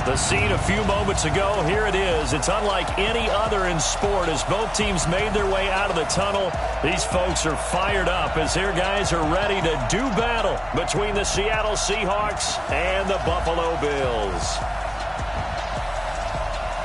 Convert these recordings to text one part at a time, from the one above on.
The scene a few moments ago, here it is. It's unlike any other in sport as both teams made their way out of the tunnel. These folks are fired up as their guys are ready to do battle between the Seattle Seahawks and the Buffalo Bills.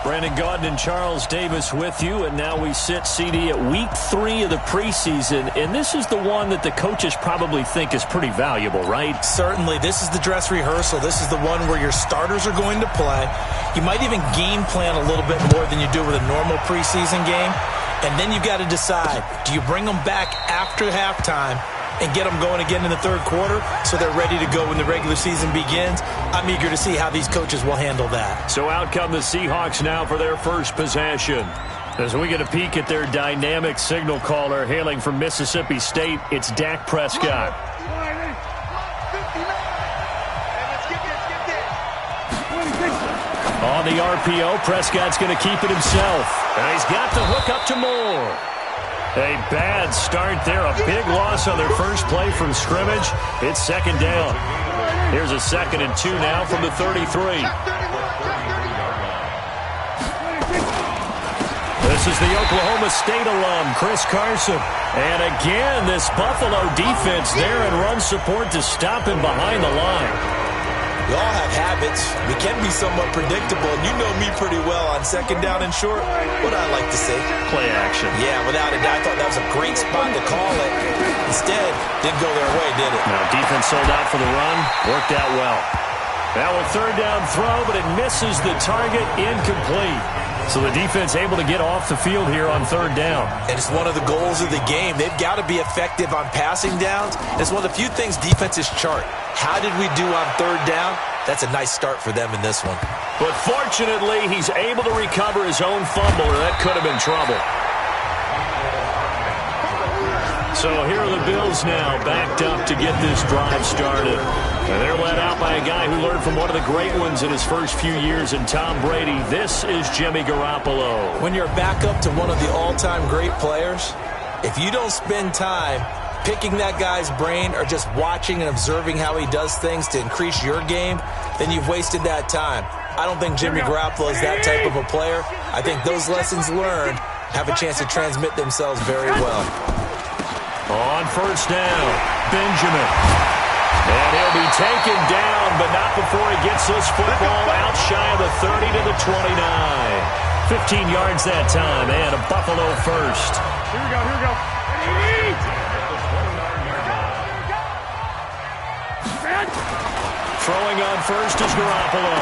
Brandon Gaudin and Charles Davis with you, and now we sit, CD, at week 3 of the preseason, and this is the one that the coaches probably think is pretty valuable, right? Certainly. This is the dress rehearsal. This is the one where your starters are going to play. You might even game plan a little bit more than you do with a normal preseason game, and then you've got to decide, do you bring them back after halftime and get them going again in the third quarter so they're ready to go when the regular season begins? I'm eager to see how these coaches will handle that. So out come the Seahawks now for their first possession. As we get a peek at their dynamic signal caller hailing from Mississippi State, it's Dak Prescott. On the RPO, Prescott's going to keep it himself. And he's got the hook up to Moore. A bad start there. A big loss on their first play from scrimmage. It's second down. Here's a 2nd and 2 now from the 33. This is the Oklahoma State alum, Chris Carson. And again, this Buffalo defense there in run support to stop him behind the line. We all have habits. We can be somewhat predictable, and you know me pretty well on second down and short. What I like to say? Play action. Yeah, without a doubt, I thought that was a great spot to call it. Instead, didn't go their way, did it? Now, defense sold out for the run. Worked out well. Now a third down throw, but it misses the target. Incomplete. So the defense able to get off the field here on third down. And it's one of the goals of the game. They've got to be effective on passing downs. It's one of the few things defenses chart. How did we do on third down? That's a nice start for them in this one. But fortunately, he's able to recover his own fumble, or that could have been trouble. So here are the Bills now, backed up to get this drive started. And they're led out by a guy who learned from one of the great ones in his first few years in Tom Brady. This is Jimmy Garoppolo. When you're back up to one of the all-time great players, if you don't spend time picking that guy's brain or just watching and observing how he does things to increase your game, then you've wasted that time. I don't think Jimmy Garoppolo is that type of a player. I think those lessons learned have a chance to transmit themselves very well. On first down, Benjamin. And he'll be taken down, but not before he gets this football out shy of the 30 to the 29. 15 yards that time, and a Buffalo first. Here we go, here we go. Throwing on first is Garoppolo.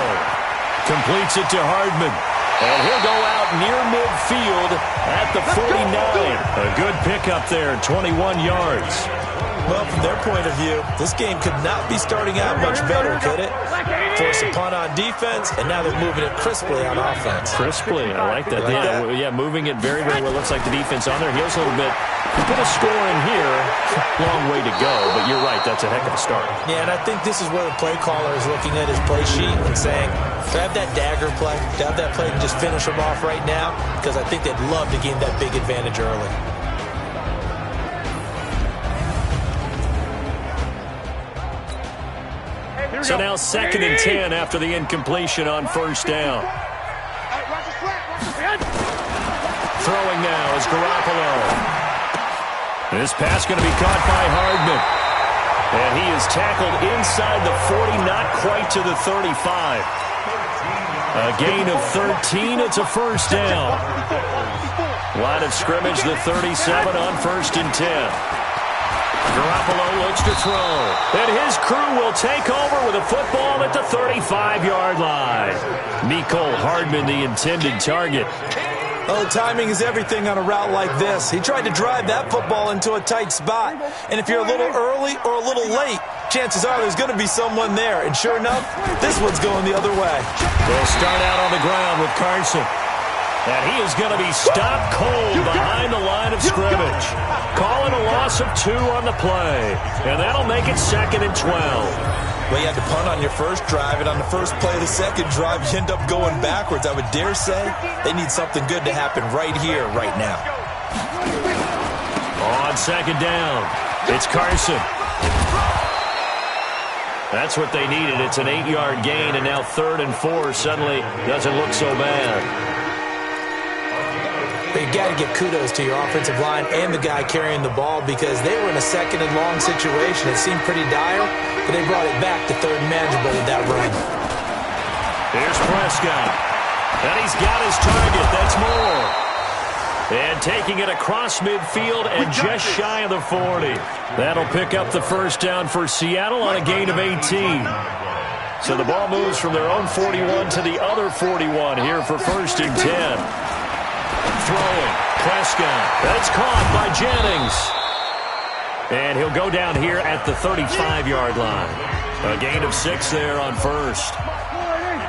Completes it to Hardman. And he'll go out near midfield at the 49. A good pickup there, 21 yards. Well, from their point of view, this game could not be starting out much better, could it? Force a punt on defense, and now they're moving it crisply on offense. Crisply, I like that. Yeah, moving it very, very well. Looks like the defense on their heels a little bit. Put a score in here. Long way to go, but you're right. That's a heck of a start. Yeah, and I think this is where the play caller is looking at his play sheet and saying, to have that dagger play, to have that play and just finish them off right now, because I think they'd love to gain that big advantage early. So now 2nd and 10 after the incompletion on first down. Throwing now is Garoppolo. This pass going to be caught by Hardman. And he is tackled inside the 40, not quite to the 35. A gain of 13, it's a first down. Line of scrimmage, the 37 on 1st and 10. Garoppolo looks to throw. And his crew will take over with a football at the 35-yard line. Mecole Hardman, the intended target. Oh, timing is everything on a route like this. He tried to drive that football into a tight spot. And if you're a little early or a little late, chances are there's going to be someone there. And sure enough, this one's going the other way. They'll start out on the ground with Carson. And he is going to be stopped cold behind the line of scrimmage. Calling a loss of 2 on the play. And that'll make it 2nd and 12. Well, you had to punt on your first drive, and on the first play of the second drive, you end up going backwards. I would dare say they need something good to happen right here, right now. On 2nd down, it's Carson. That's what they needed. It's an 8-yard gain, and now 3rd and 4 suddenly doesn't look so bad. But you got to give kudos to your offensive line and the guy carrying the ball because they were in a 2nd and long situation. It seemed pretty dire, but they brought it back to 3rd and manageable with that run. Here's Prescott. And he's got his target. That's Moore. And taking it across midfield and just shy of the 40. That'll pick up the first down for Seattle on a gain of 18. So the ball moves from their own 41 to the other 41 here for 1st and 10. Throwing. Prescott. That's caught by Jennings. And he'll go down here at the 35-yard line. A gain of 6 there on 1st.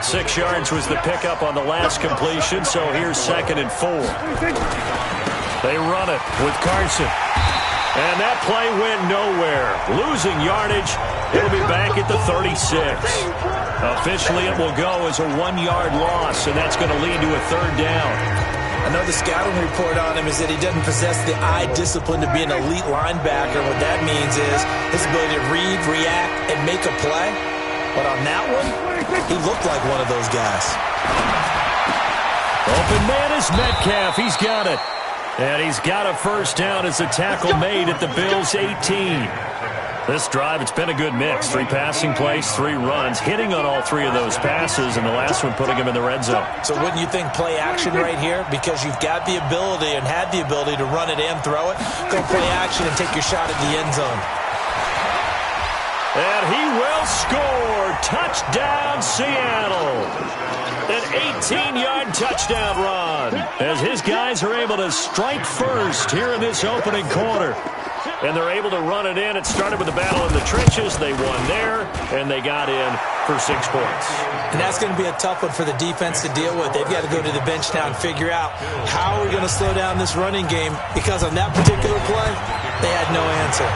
6 yards was the pickup on the last completion, so here's 2nd and 4. They run it with Carson. And that play went nowhere. Losing yardage. It'll be back at the 36. Officially, it will go as a 1-yard loss, and that's going to lead to a 3rd down. I know the scouting report on him is that he doesn't possess the eye discipline to be an elite linebacker. What that means is his ability to read, react, and make a play. But on that one, he looked like one of those guys. Open man is Metcalf. He's got it. And he's got a first down as a tackle made at the Bills' 18. This drive, it's been a good mix. 3 passing plays, 3 runs, hitting on all 3 of those passes, and the last one putting him in the red zone. So wouldn't you think play action right here? Because you've got the ability and had the ability to run it and throw it. Go play action and take your shot at the end zone. And he will score. Touchdown, Seattle. An 18-yard touchdown run as his guys are able to strike first here in this opening quarter. And they're able to run it in. It started with a battle in the trenches. They won there, and they got in for 6 points. And that's going to be a tough one for the defense to deal with. They've got to go to the bench now and figure out how are we going to slow down this running game, because on that particular play, they had no answer.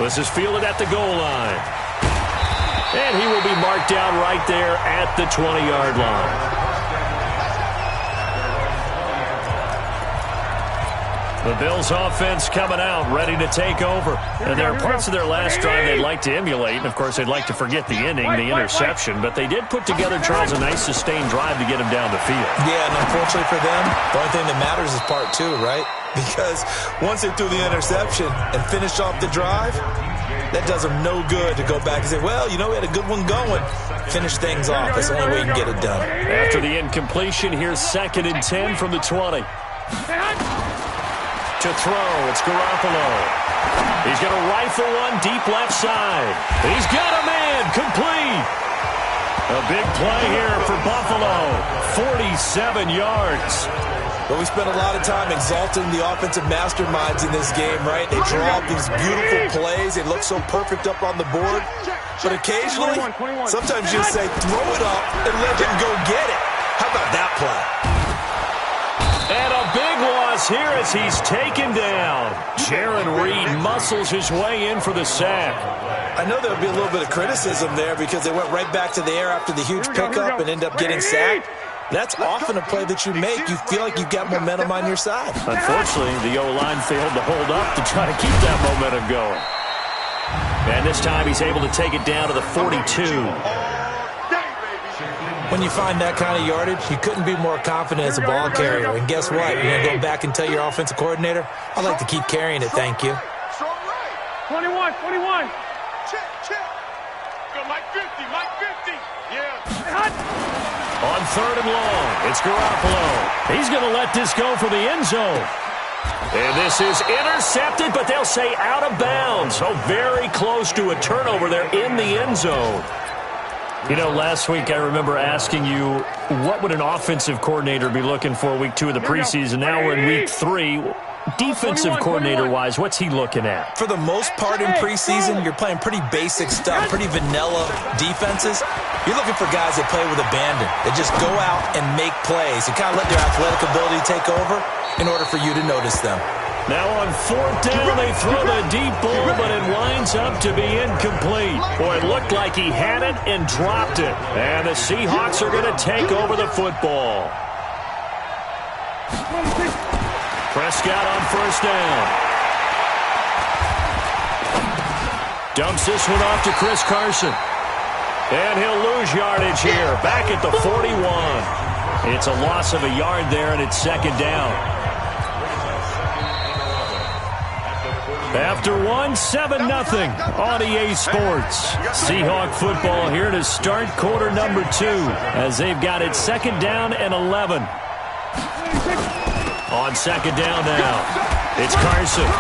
This is fielded at the goal line. And he will be marked down right there at the 20-yard line. The Bills offense coming out, ready to take over. And there are parts of their last drive they'd like to emulate. And, of course, they'd like to forget the ending, the interception. But they did put together, Charles, a nice sustained drive to get him down the field. Yeah, and unfortunately for them, the only thing that matters is part 2, right? Because once they threw the interception and finished off the drive, that does them no good to go back and say, well, you know, we had a good one going. Finish things off. That's the only way you can get it done. After the incompletion, here's 2nd and 10 from the 20. To throw, it's Garoppolo. He's going to rifle one deep left side. He's got a man, complete. A big play here for Buffalo, 47 yards. But we spent a lot of time exalting the offensive masterminds in this game, right? They draw up these beautiful plays. They look so perfect up on the board. But occasionally, sometimes you say, throw it up and let him go get it. How about that play? And a big loss here as he's taken down. Jaron Reed muscles his way in for the sack. I know there'll be a little bit of criticism there because they went right back to the air after the huge pickup and end up getting sacked. That's often a play that you make. You feel like you've got momentum on your side. Unfortunately, the O-line failed to hold up to try to keep that momentum going. And this time he's able to take it down to the 42. When you find that kind of yardage, you couldn't be more confident as a ball carrier. And guess what? You're going to go back and tell your offensive coordinator, I'd like to keep carrying it, thank you. 21. Check. Go Mike 50. Yeah. On 3rd and long, it's Garoppolo. He's going to let this go for the end zone. And this is intercepted, but they'll say out of bounds. So very close to a turnover there in the end zone. You know, last week I remember asking you, what would an offensive coordinator be looking for week 2 of the preseason? Now we're in week 3. Defensive coordinator-wise, what's he looking at? For the most part in preseason, you're playing pretty basic stuff, pretty vanilla defenses. You're looking for guys that play with abandon, that just go out and make plays and kind of let their athletic ability take over in order for you to notice them. Now on 4th down, they throw the deep ball, but it winds up to be incomplete. Boy, it looked like he had it and dropped it. And the Seahawks are going to take over the football. Prescott on 1st down. Dumps this one off to Chris Carson. And he'll lose yardage here. Back at the 41. It's a loss of a yard there, and it's second down. After 7-0 on EA Sports. Seahawk football here to start quarter number 2 as they've got it second down and 11. On second down now, it's Carson.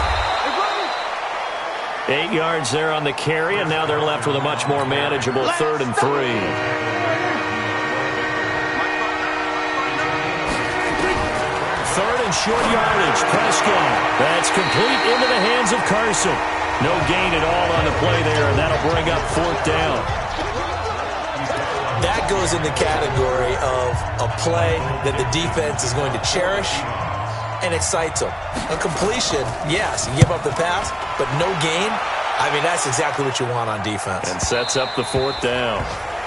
8 yards there on the carry, and now they're left with a much more manageable 3rd and 3. Third and short yardage. Prescott. That's complete into the hands of Carson. No gain at all on the play there, and that'll bring up 4th down. That goes in the category of a play that the defense is going to cherish and excites them. A completion, yes, you give up the pass, but no gain. I mean, that's exactly what you want on defense. And sets up the 4th down.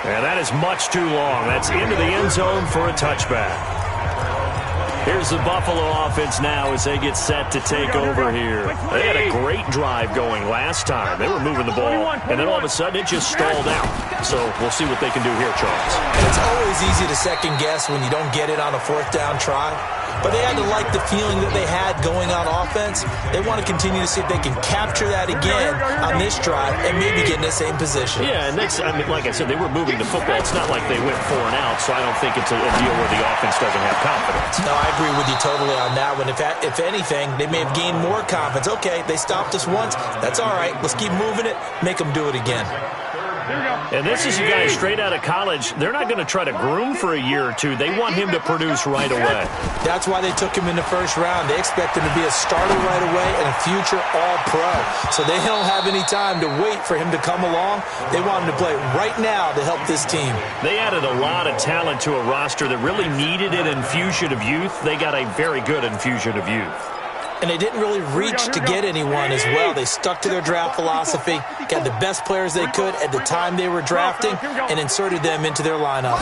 And that is much too long. That's into the end zone for a touchback. Here's the Buffalo offense now as they get set to take over here. They had a great drive going last time. They were moving the ball, and then all of a sudden it just stalled out. So we'll see what they can do here, Charles. And it's always easy to second guess when you don't get it on a 4th down try. But they had to like the feeling that they had going on offense. They want to continue to see if they can capture that again on this drive and maybe get in the same position. Yeah, and that's, I mean, like I said, they were moving the football. It's not like they went 4 and out, so I don't think it's a deal where the offense doesn't have confidence. No, I agree with you totally on that one. If anything, they may have gained more confidence. Okay, they stopped us once. That's all right. Let's keep moving it. Make them do it again. And this is a guy straight out of college. They're not going to try to groom for a year or two. They want him to produce right away. That's why they took him in the first round. They expect him to be a starter right away and a future all-pro. So they don't have any time to wait for him to come along. They want him to play right now to help this team. They added a lot of talent to a roster that really needed an infusion of youth. They got a very good infusion of youth. And they didn't really reach to get anyone as well. They stuck to their draft philosophy, got the best players they could at the time they were drafting, and inserted them into their lineup.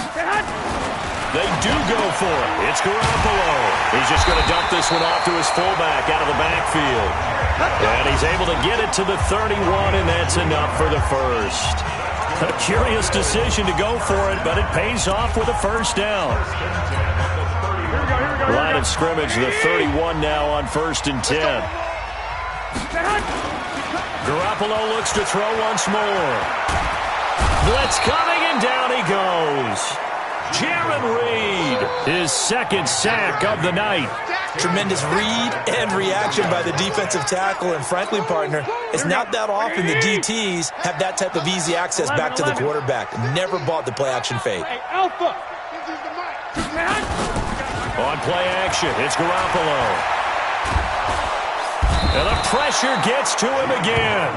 They do go for it. It's Garoppolo. He's just going to dump this one off to his fullback out of the backfield. And he's able to get it to the 31, and that's enough for the first. A curious decision to go for it, but it pays off with a first down. Line of scrimmage, the 31 now on 1st and 10. Garoppolo looks to throw once more. Blitz coming, and down he goes. Jaron Reed, his 2nd sack of the night. Tremendous read and reaction by the defensive tackle, and frankly, partner, it's not that often the DTs have that type of easy access back to the quarterback. Never bought the play-action fake. Alpha. On play action, it's Garoppolo. And the pressure gets to him again.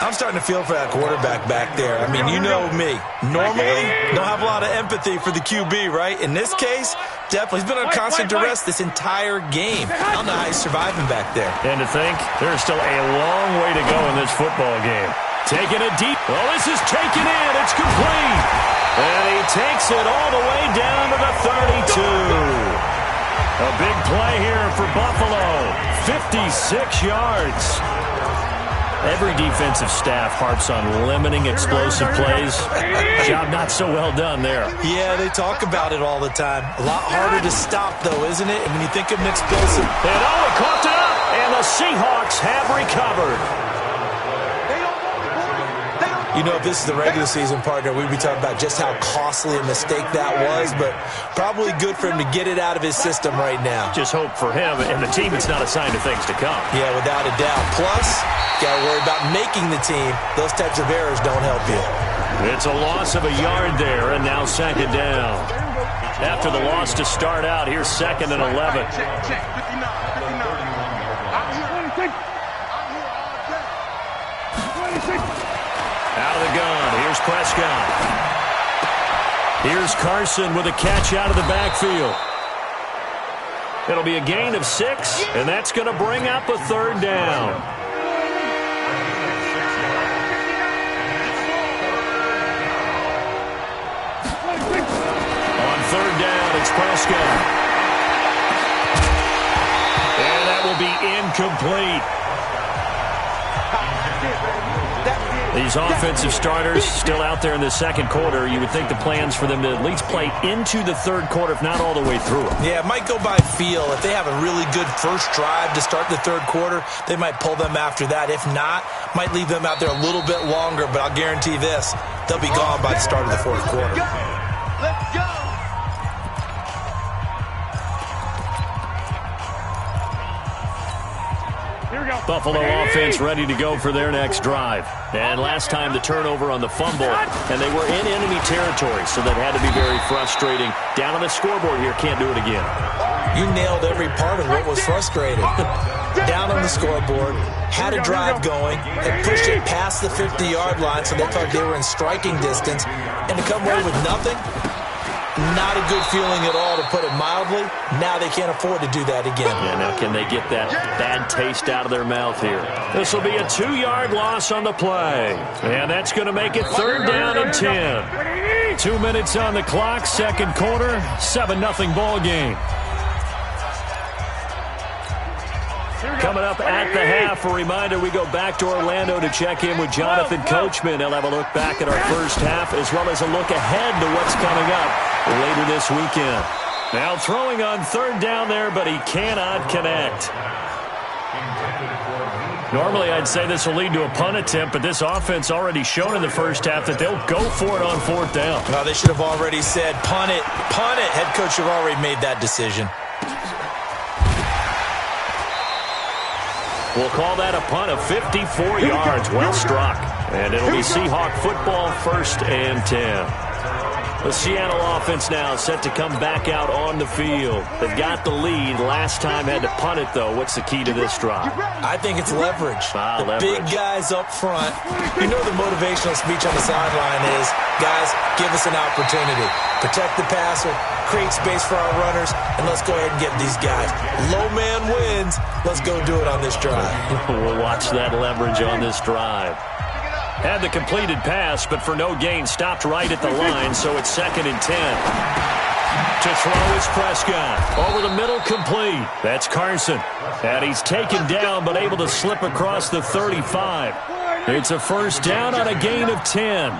I'm starting to feel for that quarterback back there. I mean, you know me. Normally, don't have a lot of empathy for the QB, right? In this case, definitely. He's been on constant duress this entire game. I don't know how he's surviving back there. And to think, there's still a long way to go in this football game. Taking it deep. Oh, this is taken in. It's complete. And he takes it all the way down to the 32. A big play here for Buffalo. 56 yards. Every defensive staff harps on limiting explosive plays. Job not so well done there. Yeah, they talk about it all the time. A lot harder to stop, though, isn't it? And when you think of an explosive. And he caught it up, and the Seahawks have recovered. You know, if this is the regular season, partner, we'd be talking about just how costly a mistake that was, but probably good for him to get it out of his system right now. Just hope for him and the team it's not a sign of things to come. Yeah, without a doubt. Plus, got to worry about making the team. Those types of errors don't help you. It's a loss of a yard there, and now second down. After the loss to start out, here's 2nd and 11. Out of the gun, here's Prescott. Here's Carson with a catch out of the backfield. It'll be a gain of 6, and that's going to bring up a 3rd down. On 3rd down, it's Prescott. And that will be incomplete. These offensive starters still out there in the second quarter. You would think the plans for them to at least play into the third quarter, if not all the way through it. Yeah, it might go by feel. If they have a really good first drive to start the third quarter, they might pull them after that. If not, might leave them out there a little bit longer, but I'll guarantee this, they'll be gone by the start of the fourth quarter. Let's go. Buffalo offense ready to go for their next drive. And last time the turnover on the fumble, and they were in enemy territory, so that had to be very frustrating. Down on the scoreboard here, can't do it again. You nailed every part of what was frustrating. Down on the scoreboard, had a drive going, had pushed it past the 50-yard line, so they thought they were in striking distance, and to come away with nothing, not a good feeling at all, to put it mildly. Now they can't afford to do that again. Yeah, now can they get that bad taste out of their mouth here? This will be a 2-yard loss on the play. And that's going to make it third down and 10. 2 minutes on the clock, second quarter, 7-0 ball game. Coming up at the half, a reminder, we go back to Orlando to check in with Jonathan Coachman. He'll have a look back at our first half as well as a look ahead to what's coming up later this weekend. Now throwing on third down there, but he cannot connect. Normally I'd say this will lead to a punt attempt, but this offense already shown in the first half that they'll go for it on fourth down. Well, they should have already said, punt it, punt it. Head coach should have already made that decision. We'll call that a punt of 54 yards. Well struck. And it'll be Seahawk football, first and 10. The Seattle offense now set to come back out on the field. They've got the lead. Last time had to punt it, though. What's the key to this drive? I think it's leverage. Leverage. Big guys up front. You know the motivational speech on the sideline is, guys, give us an opportunity. Protect the passer, create space for our runners, and let's go ahead and get these guys. Low man wins. Let's go do it on this drive. We'll watch that leverage on this drive. Had the completed pass, but for no gain, stopped right at the line, so it's second and 10. To throw is Prescott. Over the middle, complete. That's Carson. And he's taken down, but able to slip across the 35. It's a first down on a gain of 10.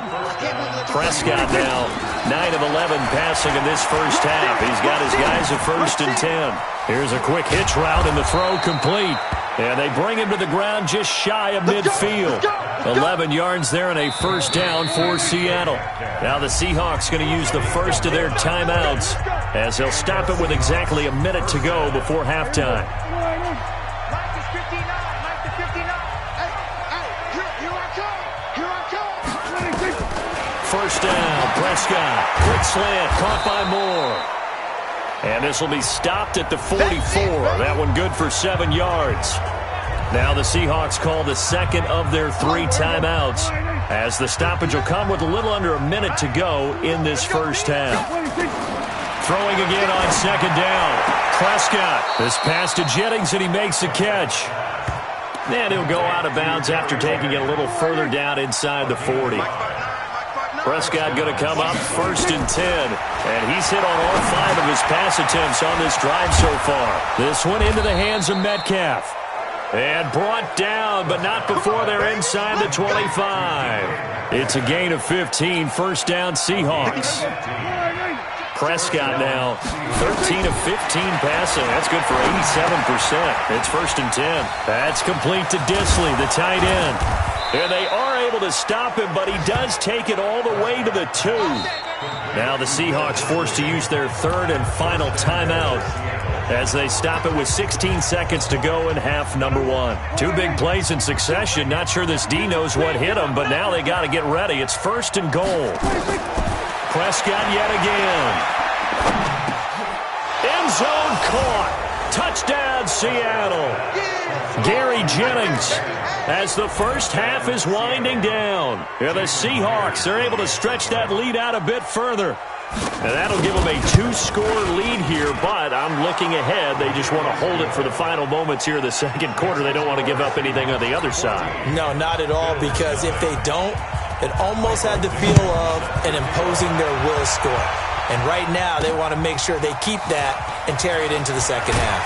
Prescott now 9 of 11 passing in this first half. He's got his guys at first and 10. Here's a quick hitch route, and the throw complete. And they bring him to the ground just shy of midfield. 11 yards there and a first down for Seattle. Now the Seahawks going to use the first of their timeouts as they'll stop it with exactly a minute to go before halftime. First down, Prescott. Quick slant, caught by Moore. And this will be stopped at the 44. That one good for 7 yards. Now the Seahawks call the second of their 3 timeouts as the stoppage will come with a little under a minute to go in this first half. Throwing again on second down. Prescott. This pass to Jennings, and he makes the catch. And he'll go out of bounds after taking it a little further down inside the 40. Prescott going to come up first and 10. And he's hit on all 5 of his pass attempts on this drive so far. This one into the hands of Metcalf. And brought down, but not before they're inside the 25. It's a gain of 15, first down Seahawks. Prescott now 13 of 15 passing. That's good for 87%. It's first and 10. That's complete to Disley, the tight end. And they are able to stop him, but he does take it all the way to the 2. Now the Seahawks forced to use their third and final timeout as they stop it with 16 seconds to go in half number 1. 2 big plays in succession. Not sure this D knows what hit him, but now they got to get ready. It's first and goal. Prescott yet again. End zone caught. Touchdown, Seattle. Gary Jennings as the first half is winding down. And the Seahawks are able to stretch that lead out a bit further. And that'll give them a 2-score lead here, but I'm looking ahead. They just want to hold it for the final moments here in the second quarter. They don't want to give up anything on the other side. No, not at all, because if they don't, it almost had the feel of an imposing their will score. And right now, they want to make sure they keep that and carry it into the second half.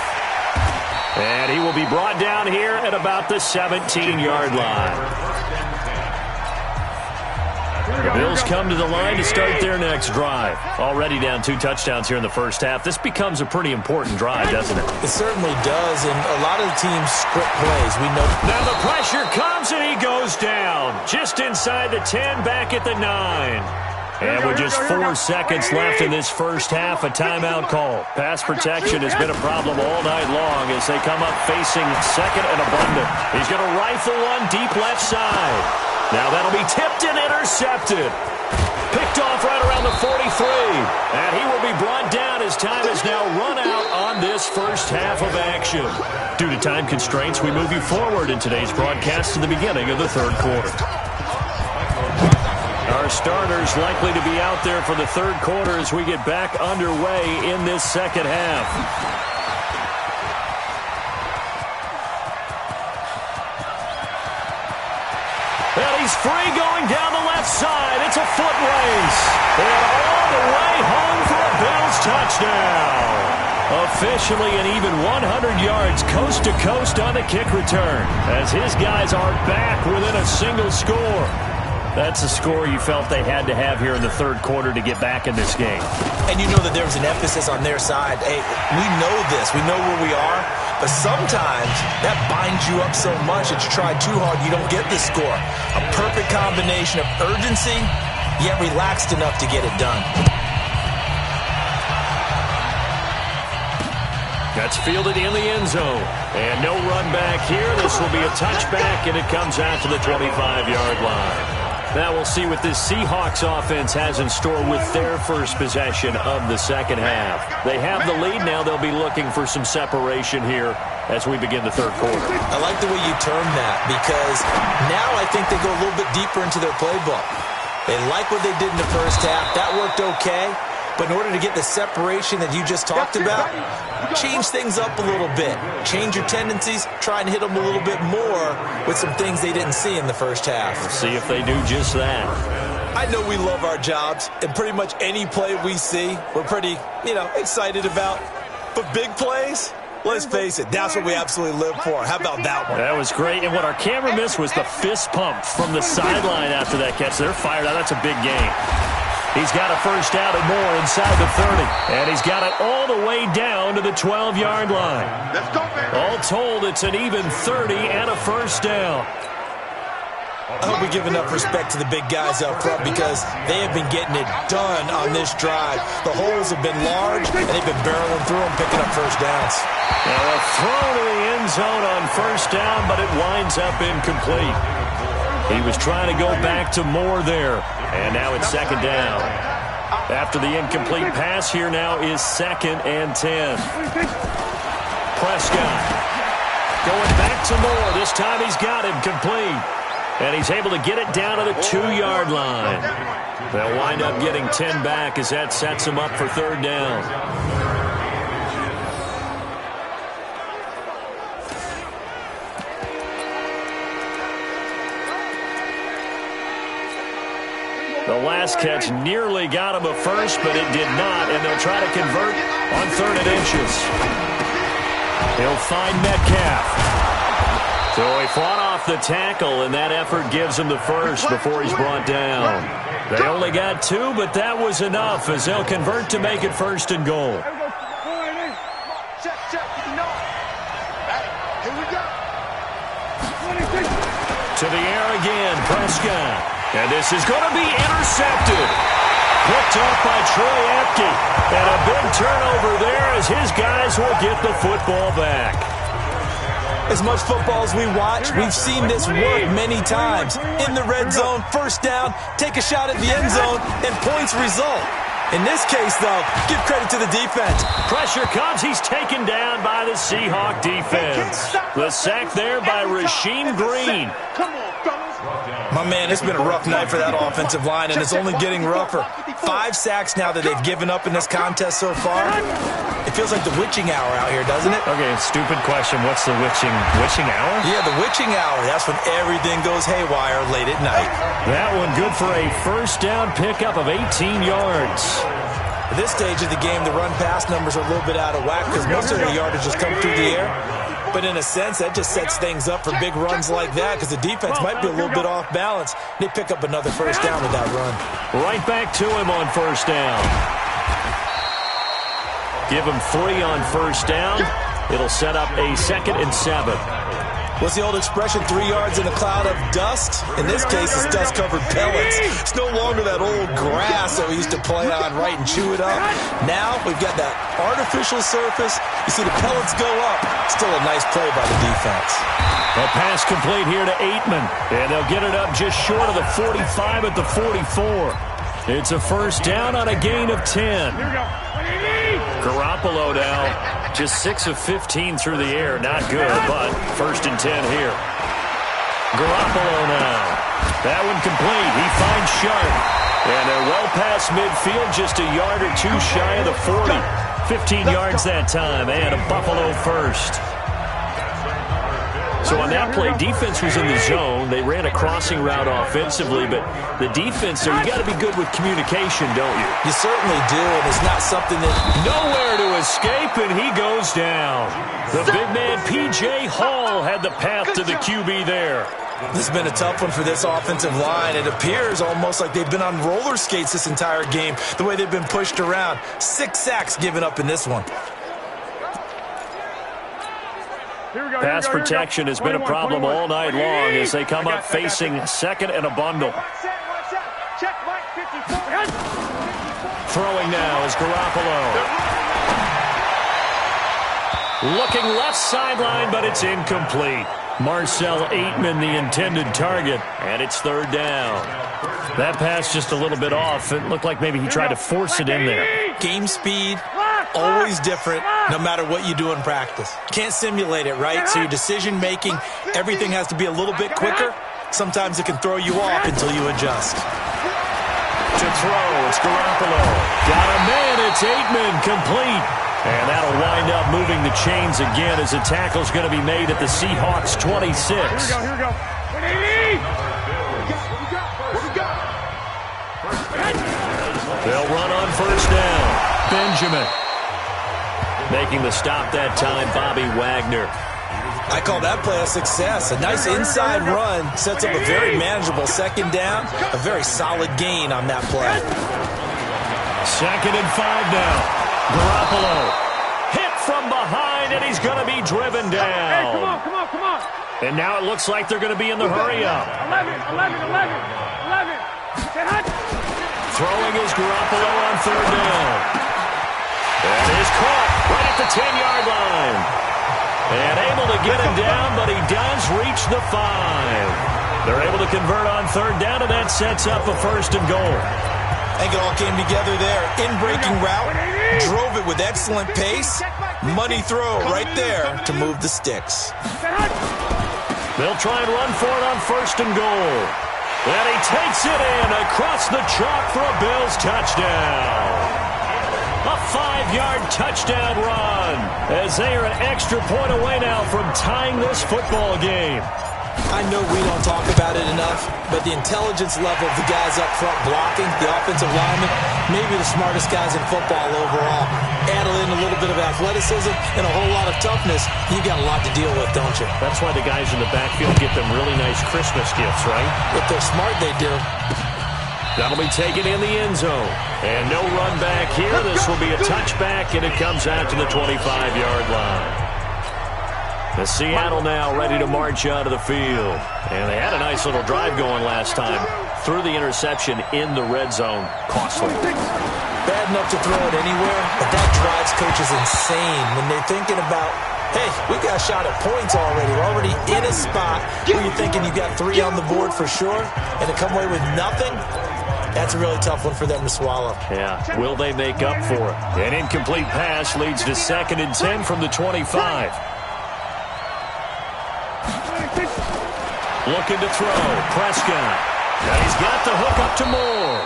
And he will be brought down here at about the 17-yard line. The Bills come to the line to start their next drive. Already down 2 touchdowns here in the first half. This becomes a pretty important drive, doesn't it? It certainly does, and a lot of the teams script plays. We know. Now the pressure comes, and he goes down. Just inside the 10, back at the 9. And with just 4 seconds left in this first half, a timeout call. Pass protection has been a problem all night long as they come up facing second and abundant. He's going to rifle one deep left side. Now that'll be tipped and intercepted. Picked off right around the 43. And he will be brought down as time has now run out on this first half of action. Due to time constraints, we move you forward in today's broadcast to the beginning of the third quarter. Our starters likely to be out there for the third quarter as we get back underway in this second half. And he's free going down the left side. It's a foot race. And all the way home for a Bills touchdown. Officially an even 100 yards coast to coast on the kick return as his guys are back within a single score. That's a score you felt they had to have here in the third quarter to get back in this game. And you know that there was an emphasis on their side. Hey, we know this. We know where we are. But sometimes that binds you up so much that you try too hard, you don't get the score. A perfect combination of urgency, yet relaxed enough to get it done. That's fielded in the end zone. And no run back here. This will be a touchback, and it comes out to the 25-yard line. Now we'll see what this Seahawks offense has in store with their first possession of the second half. They have the lead. Now they'll be looking for some separation here as we begin the third quarter. I like the way you termed that because now I think they go a little bit deeper into their playbook. They like what they did in the first half. That worked okay. But in order to get the separation that you just talked about, change things up a little bit. Change your tendencies. Try and hit them a little bit more with some things they didn't see in the first half. We'll see if they do just that. I know we love our jobs, and pretty much any play we see, we're pretty, excited about. But big plays, let's face it, that's what we absolutely live for. How about that one? That was great. And what our camera missed was the fist pump from the sideline after that catch. They're fired out. That's a big game. He's got a first down and more inside the 30. And he's got it all the way down to the 12-yard line. Let's go, man. All told, it's an even 30 and a first down. I hope we give enough respect to the big guys up front because they have been getting it done on this drive. The holes have been large, and they've been barreling through them, picking up first downs. Now a throw to the end zone on first down, but it winds up incomplete. He was trying to go back to Moore there, and now it's second down. After the incomplete pass, here now is 2nd and 10. Prescott going back to Moore. This time he's got him complete. And he's able to get it down to the 2-yard line. They'll wind up getting 10 back as that sets him up for third down. The last catch nearly got him a first, but it did not, and they'll try to convert on 3rd and inches. He'll find Metcalf. So he fought off the tackle, and that effort gives him the first before he's brought down. They only got 2, but that was enough as they'll convert to make it 1st and goal. To the air again, Prescott. And this is going to be intercepted. Picked off by Troy Apke. And a big turnover there as his guys will get the football back. As much football as we watch, we've seen this work many times. In the red zone, first down, take a shot at the end zone, and points result. In this case, though, give credit to the defense. Pressure comes. He's taken down by the Seahawk defense. The sack there by Rasheem Green. Come on, fellas. My man, it's been a rough night for that offensive line, and it's only getting rougher. 5 sacks now that they've given up in this contest so far. It feels like the witching hour out here, doesn't it? Okay, stupid question. What's the witching hour? Yeah, the witching hour. That's when everything goes haywire late at night. That one good for a first down pickup of 18 yards. At this stage of the game, the run-pass numbers are a little bit out of whack because most of the yardage has come through the air. But in a sense, that just sets things up for big runs like that because the defense might be a little bit off balance. They pick up another first down with that run. Right back to him on first down. Give him 3 on first down. It'll set up a 2nd and 7. What's the old expression, 3 yards in a cloud of dust? In this case, it's dust-covered pellets. It's no longer that old grass that we used to play on, right, and chew it up. Now we've got that artificial surface. You see the pellets go up. Still a nice play by the defense. A pass complete here to Aitman, and they'll get it up just short of the 45 at the 44. It's a first down on a gain of 10. Garoppolo now, just 6 of 15 through the air. Not good, but first and 10 here. Garoppolo now. That one complete. He finds Sharp. And they're well past midfield, just a yard or 2 shy of the 40. 15 yards that time, and a Buffalo first. So on that play, defense was in the zone. They ran a crossing route offensively, but the defense there, you got to be good with communication, don't you? You certainly do, and it's not something that... Nowhere to escape, and he goes down. The big man, P.J. Hall, had the path to the QB there. This has been a tough one for this offensive line. It appears almost like they've been on roller skates this entire game, the way they've been pushed around. 6 sacks given up in this one. Pass protection has been a problem all night long as they come up facing 2nd and a bundle. Throwing now is Garoppolo. Looking left sideline, but it's incomplete. Marcel Aitman, the intended target, and it's 3rd down. That pass just a little bit off. It looked like maybe he tried to force it in there. Game speed, always different, no matter what you do in practice. Can't simulate it, right? So your decision-making, everything has to be a little bit quicker. Sometimes it can throw you off until you adjust. To throw, it's Garoppolo. Got a man, it's Aitman, complete. And that'll wind up moving the chains again as a tackle's going to be made at the Seahawks 26. Here we go. They'll run on first down. Benjamin. Making the stop that time, Bobby Wagner. I call that play a success. A nice inside run sets up a very manageable 2nd down. A very solid gain on that play. 2nd and 5 now. Garoppolo hit from behind, and he's going to be driven down. Hey, come on. And now it looks like they're going to be in the hurry-up. 11. Throwing is Garoppolo on 3rd down. That is caught right at the 10-yard line. And able to get him down, but he does reach the 5. They're able to convert on 3rd down, and that sets up a 1st and goal. I think it all came together there. In-breaking route, drove it with excellent pace. Money throw right there to move the sticks. They'll try and run for it on 1st and goal. And he takes it in across the chalk for a Bills touchdown. A 5-yard touchdown run as they are an extra point away now from tying this football game. I know we don't talk about it enough, but the intelligence level of the guys up front blocking, the offensive linemen, maybe the smartest guys in football overall. Add in a little bit of athleticism and a whole lot of toughness, you got a lot to deal with, don't you? That's why the guys in the backfield get them really nice Christmas gifts, right? If they're smart, they do. That'll be taken in the end zone. And no run back here. This will be a touchback, and it comes out to the 25-yard line. The Seattle now ready to march out of the field. And they had a nice little drive going last time. Threw the interception in the red zone. Costly. Bad enough to throw it anywhere, but that drives coaches insane when they're thinking about, hey, we got a shot at points already. We're already in a spot where you're thinking you got 3 on the board for sure, and to come away with nothing, that's a really tough one for them to swallow. Yeah, will they make up for it? An incomplete pass leads to 2nd and 10 from the 25. Looking to throw. Prescott. And he's got the hook up to Moore.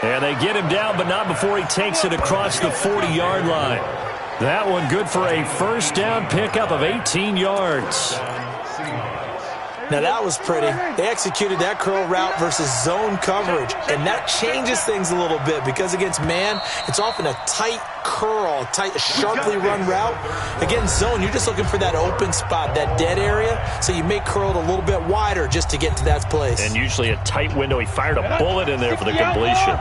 And they get him down, but not before he takes it across the 40-yard line. That one good for a first down pickup of 18 yards. Now that was pretty. They executed that curl route versus zone coverage, and that changes things a little bit because against man, it's often a tight curl, tight, sharply run route. Against zone, you're just looking for that open spot, that dead area, so you may curl it a little bit wider just to get to that place. And usually a tight window. He fired a bullet in there for the completion.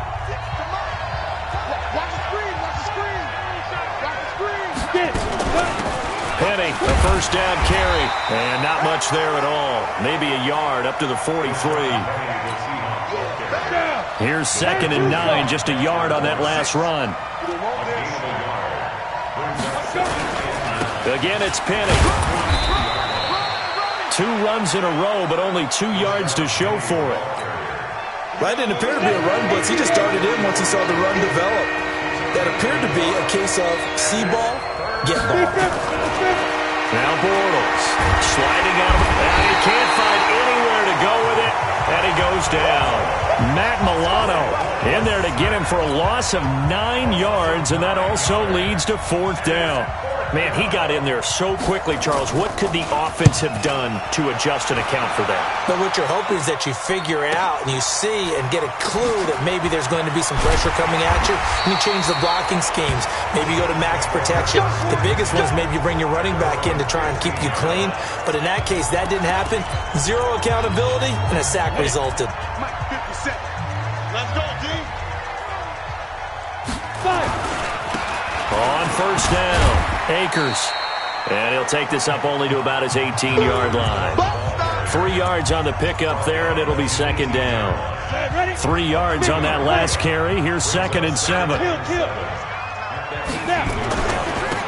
Penny, a first down carry, and not much there at all. Maybe a yard up to the 43. Here's 2nd and 9, just a yard on that last run. Again, it's Penny. 2 runs in a row, but only 2 yards to show for it. That didn't appear to be a run blitz. He just started in once he saw the run develop. That appeared to be a case of see ball, get ball. Now Bortles sliding out of it. And he can't find anywhere to go with it. And he goes down. Matt Milano in there to get him for a loss of 9 yards. And that also leads to 4th down. Man, he got in there so quickly, Charles. What could the offense have done to adjust and account for that? But what you're hoping is that you figure out and you see and get a clue that maybe there's going to be some pressure coming at you. And you change the blocking schemes. Maybe you go to max protection. The biggest one is maybe you bring your running back in to try and keep you clean. But in that case, that didn't happen. 0 accountability, and a sack resulted. Let's go, D. 5. On first down, Akers. And he'll take this up only to about his 18-yard line. 3 yards on the pickup there, and it'll be 2nd down. 3 yards on that last carry. Here's 2nd and 7.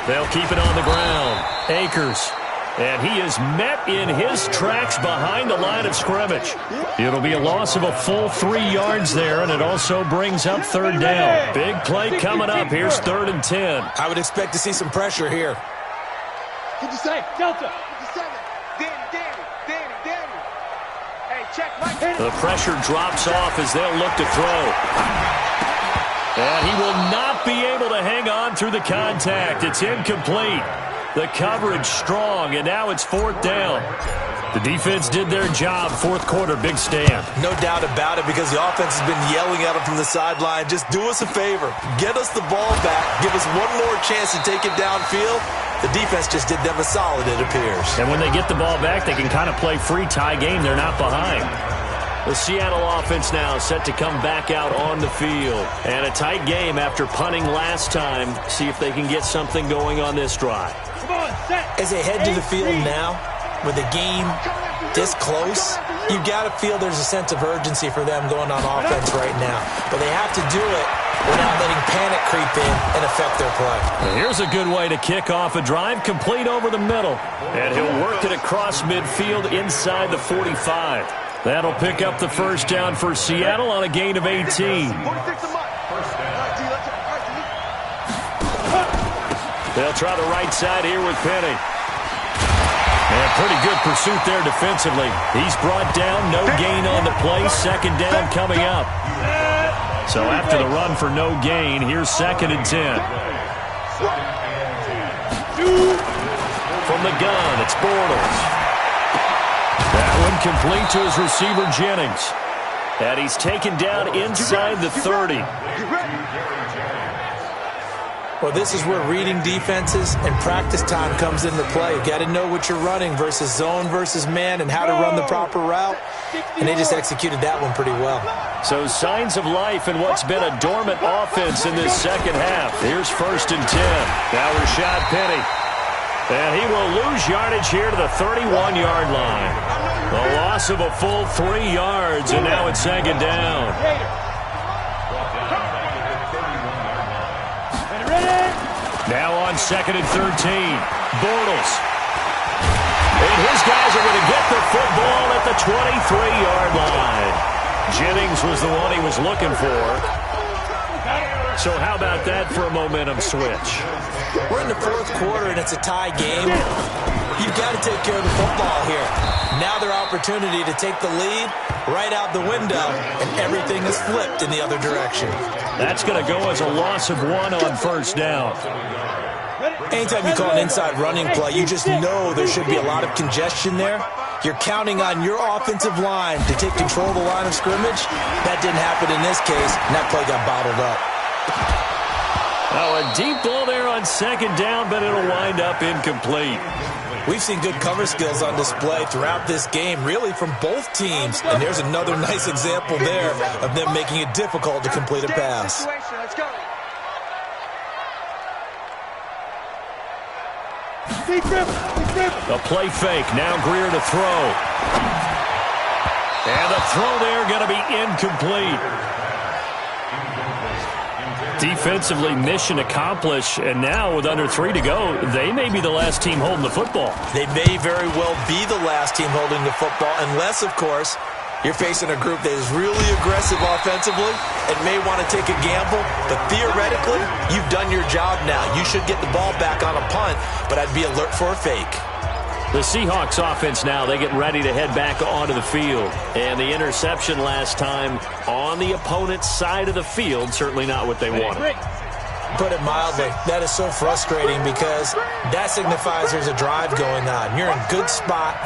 They'll keep it on the ground. Akers. And he is met in his tracks behind the line of scrimmage. It'll be a loss of a full 3 yards there, and it also brings up 3rd down. Big play coming up. Here's 3rd and 10. I would expect to see some pressure here. What'd you say? Delta. Danny. Hey, check Mike. The pressure drops off as they'll look to throw. And he will not be able to hang on through the contact. It's incomplete. The coverage strong, and now it's 4th down. The defense did their job. 4th quarter, big stand. No doubt about it, because the offense has been yelling at him from the sideline. Just do us a favor. Get us the ball back. Give us one more chance to take it downfield. The defense just did them a solid, it appears. And when they get the ball back, they can kind of play free tie game. They're not behind. The Seattle offense now set to come back out on the field. And a tight game after punting last time. See if they can get something going on this drive. As they head to the field now, with the game this close, you've got to feel there's a sense of urgency for them going on offense right now. But they have to do it without letting panic creep in and affect their play. And here's a good way to kick off a drive, complete over the middle. And he'll work it across midfield inside the 45. That'll pick up the first down for Seattle on a gain of 18. They'll try the right side here with Penny. And pretty good pursuit there defensively. He's brought down, no gain on the play. 2nd down coming up. So after the run for no gain, here's 2nd and 10. From the gun, it's Bortles. That one complete to his receiver, Jennings. And he's taken down inside the 30. Well, this is where reading defenses and practice time comes into play. You got to know what you're running versus zone versus man and how to run the proper route. And they just executed that one pretty well. So signs of life in what's been a dormant offense in this second half. Here's 1st and 10. Now Rashad Penny. And he will lose yardage here to the 31-yard line. A loss of a full 3 yards, and now it's 2nd down. Now on 2nd and 13. Bortles. And his guys are going to get the football at the 23-yard line. Jennings was the one he was looking for. So how about that for a momentum switch? We're in the 4th quarter, and it's a tie game. You've got to take care of the football here. Now their opportunity to take the lead right out the window, and everything is flipped in the other direction. That's going to go as a loss of 1 on 1st down. Anytime you call an inside running play, you just know there should be a lot of congestion there. You're counting on your offensive line to take control of the line of scrimmage. That didn't happen in this case, and that play got bottled up. Oh, a deep ball there on second down, but it'll wind up incomplete. We've seen good cover skills on display throughout this game, really from both teams. And there's another nice example there of them making it difficult to complete a pass. Let's go. A play fake. Now Greer to throw. And the throw there going to be incomplete. Defensively, mission accomplished. And now with under 3 to go, they may be the last team holding the football. They may very well be the last team holding the football, unless, of course, you're facing a group that is really aggressive offensively and may want to take a gamble. But theoretically, you've done your job now. You should get the ball back on a punt, but I'd be alert for a fake. The Seahawks offense now, they get ready to head back onto the field. And the interception last time on the opponent's side of the field, certainly not what they wanted. Put it mildly, that is so frustrating because that signifies there's a drive going on. You're in a good spot,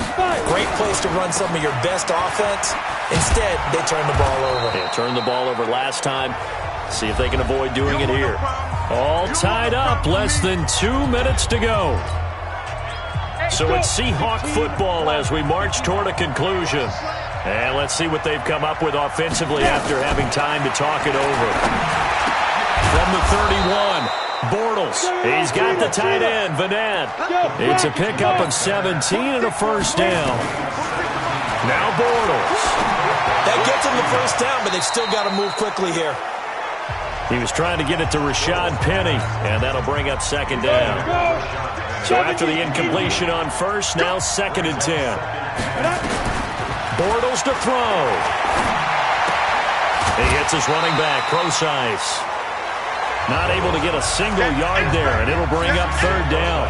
great place to run some of your best offense. Instead, they turn the ball over. Yeah, turned the ball over last time. See if they can avoid doing it here. All tied up, less than 2 minutes to go. So it's Seahawk football as we march toward a conclusion. And let's see what they've come up with offensively after having time to talk it over. From the 31, Bortles. He's got the tight end, Vanette. It's a pickup of 17 and a first down. Now Bortles. That gets them the first down, but they've still got to move quickly here. He was trying to get it to Rashad Penny, and that'll bring up second down. So after the incompletion on first, now second and 10. Bortles to throw. He hits his running back, Procise. Not able to get a single yard there, and it'll bring up third down.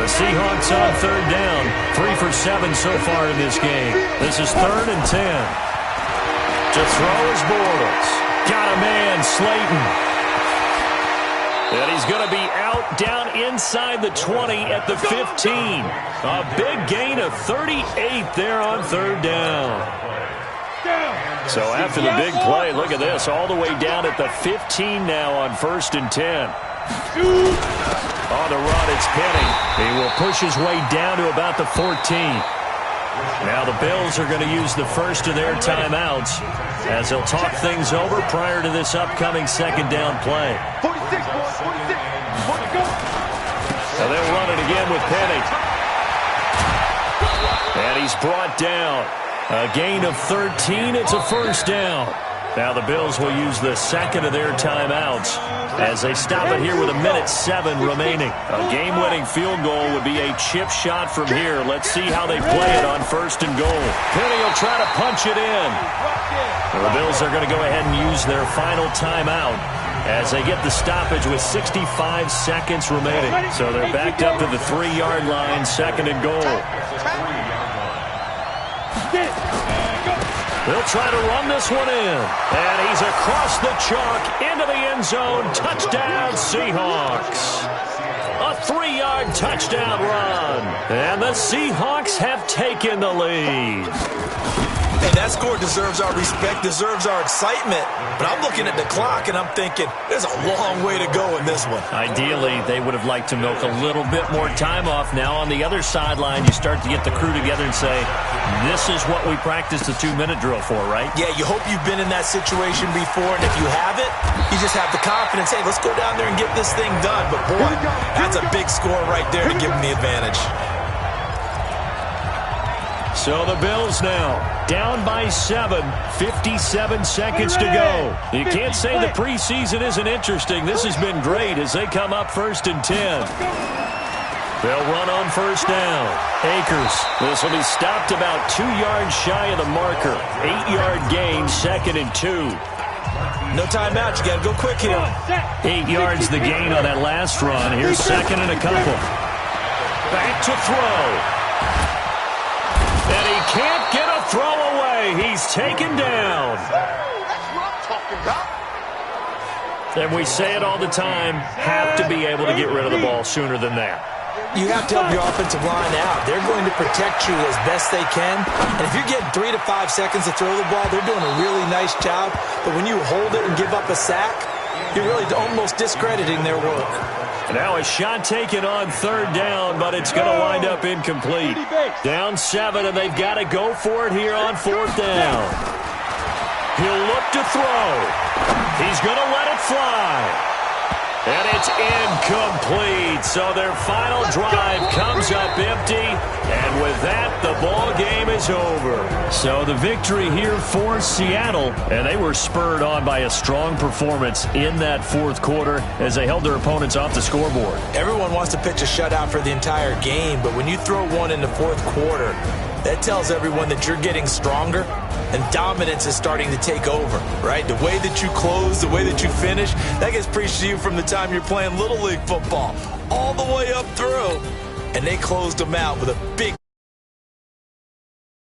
The Seahawks on third down, 3 for 7 so far in this game. This is third and 10. To throw is Bortles. Got a man, Slayton. And he's going to be out down inside the 20 at the 15. A big gain of 38 there on third down. So after the big play, look at this, all the way down at the 15 now on first and 10. On the run, it's Penny. He will push his way down to about the 14. Now the Bills are going to use the first of their timeouts as they'll talk things over prior to this upcoming second down play. 46, boys, 46. Now they'll run it again with Penny. And he's brought down. A gain of 13. It's a first down. Now the Bills will use the second of their timeouts as they stop it here with 1:07 remaining. A game-winning field goal would be a chip shot from here. Let's see how they play it on first and goal. Penny will try to punch it in. The Bills are going to go ahead and use their final timeout as they get the stoppage with 65 seconds remaining. So they're backed up to the 3-yard line, second and goal. They'll try to run this one in. And he's across the chalk into the end zone. Touchdown, Seahawks. A 3-yard touchdown run. And the Seahawks have taken the lead. And that score deserves our respect, deserves our excitement. But I'm looking at the clock, and I'm thinking, there's a long way to go in this one. Ideally, they would have liked to milk a little bit more time off. Now on the other sideline, you start to get the crew together and say, this is what we practiced the 2-minute drill for, right? Yeah, you hope you've been in that situation before, and if you haven't, you just have the confidence, hey, let's go down there and get this thing done. But boy, that's a big score right there to give them the advantage. So the Bills now down by 7, 57 seconds to go. You can't say the preseason isn't interesting. This has been great as they come up first and 10. They'll run on first down. Akers. This will be stopped about 2 yards shy of the marker. 8-yard gain, second and 2. No timeout. You got to go quick here. 8 yards the gain on that last run. Here's second and a couple. Back to throw. And he can't get a throw away. He's taken down. That's what I'm talking about. And we say it all the time, have to be able to get rid of the ball sooner than that. You have to help your offensive line out. They're going to protect you as best they can. And if you're getting 3 to 5 seconds to throw the ball, they're doing a really nice job. But when you hold it and give up a sack, you're really almost discrediting their work. And now a shot taken on third down, but it's going to wind up incomplete. Down 7, and they've got to go for it here on fourth down. He'll look to throw. He's going to let it fly. And it's incomplete. So their final drive comes up empty. And with that, the ball game is over. So the victory here for Seattle. And they were spurred on by a strong performance in that fourth quarter as they held their opponents off the scoreboard. Everyone wants to pitch a shutout for the entire game, but when you throw one in the fourth quarter, that tells everyone that you're getting stronger and dominance is starting to take over, right? The way that you close, the way that you finish, that gets preached to you from the time you're playing Little League football all the way up through. And they closed them out with a big